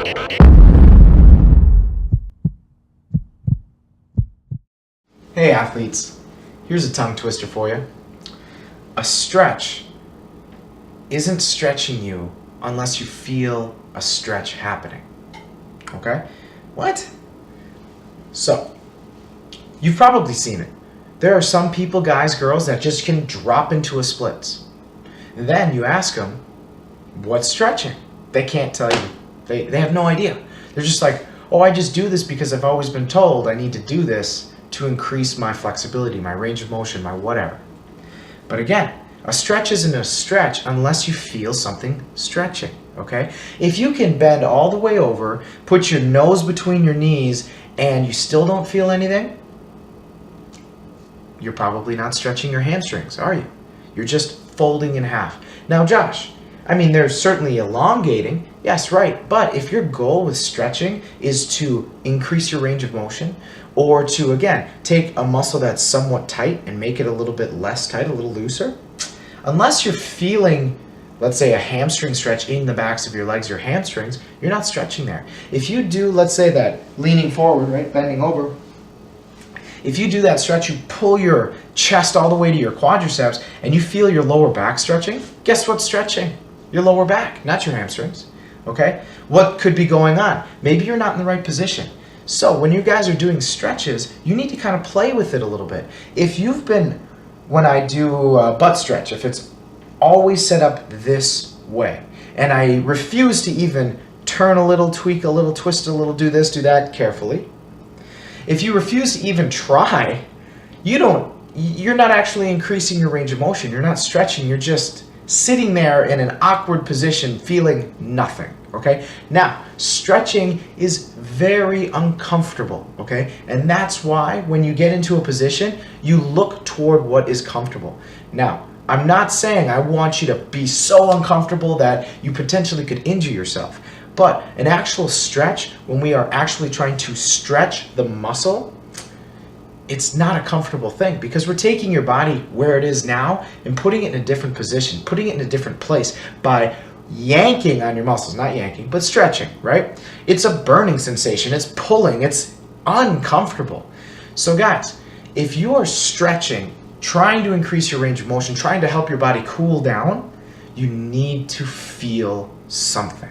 Hey athletes, here's a tongue twister for you. A stretch isn't stretching you unless you feel a stretch happening. Okay? What? So, you've probably seen it. There are some people, guys, girls, that just can drop into a splits. Then you ask them, what's stretching? They can't tell you. They have no idea. They're just like, oh, I just do this because I've always been told I need to do this to increase my flexibility, my range of motion, my whatever. But again, a stretch isn't a stretch unless you feel something stretching, okay? If you can bend all the way over, put your nose between your knees, and you still don't feel anything, you're probably not stretching your hamstrings, are you? You're just folding in half. Now, Josh, I mean, there's certainly elongating, yes, right, but if your goal with stretching is to increase your range of motion, or to, again, take a muscle that's somewhat tight and make it a little bit less tight, a little looser, unless you're feeling, let's say, a hamstring stretch in the backs of your legs, your hamstrings, you're not stretching there. If you do, let's say, that leaning forward, right, bending over, if you do that stretch, you pull your chest all the way to your quadriceps and you feel your lower back stretching, guess what's stretching? Your lower back, not your hamstrings, okay? What could be going on? Maybe you're not in the right position. So when you guys are doing stretches, you need to kind of play with it a little bit. If you've been, when I do a butt stretch, if it's always set up this way, and I refuse to even turn a little, tweak a little, twist a little, do this, do that carefully, if you refuse to even try, you're not actually increasing your range of motion. You're not stretching. You're just sitting there in an awkward position feeling nothing, okay? Now, stretching is very uncomfortable, okay? And that's why when you get into a position, you look toward what is comfortable. Now, I'm not saying I want you to be so uncomfortable that you potentially could injure yourself. But an actual stretch, when we are actually trying to stretch the muscle, it's not a comfortable thing because we're taking your body where it is now and putting it in a different position, putting it in a different place by yanking on your muscles, not yanking, but stretching, right? It's a burning sensation, it's pulling, it's uncomfortable. So guys, if you are stretching, trying to increase your range of motion, trying to help your body cool down, you need to feel something.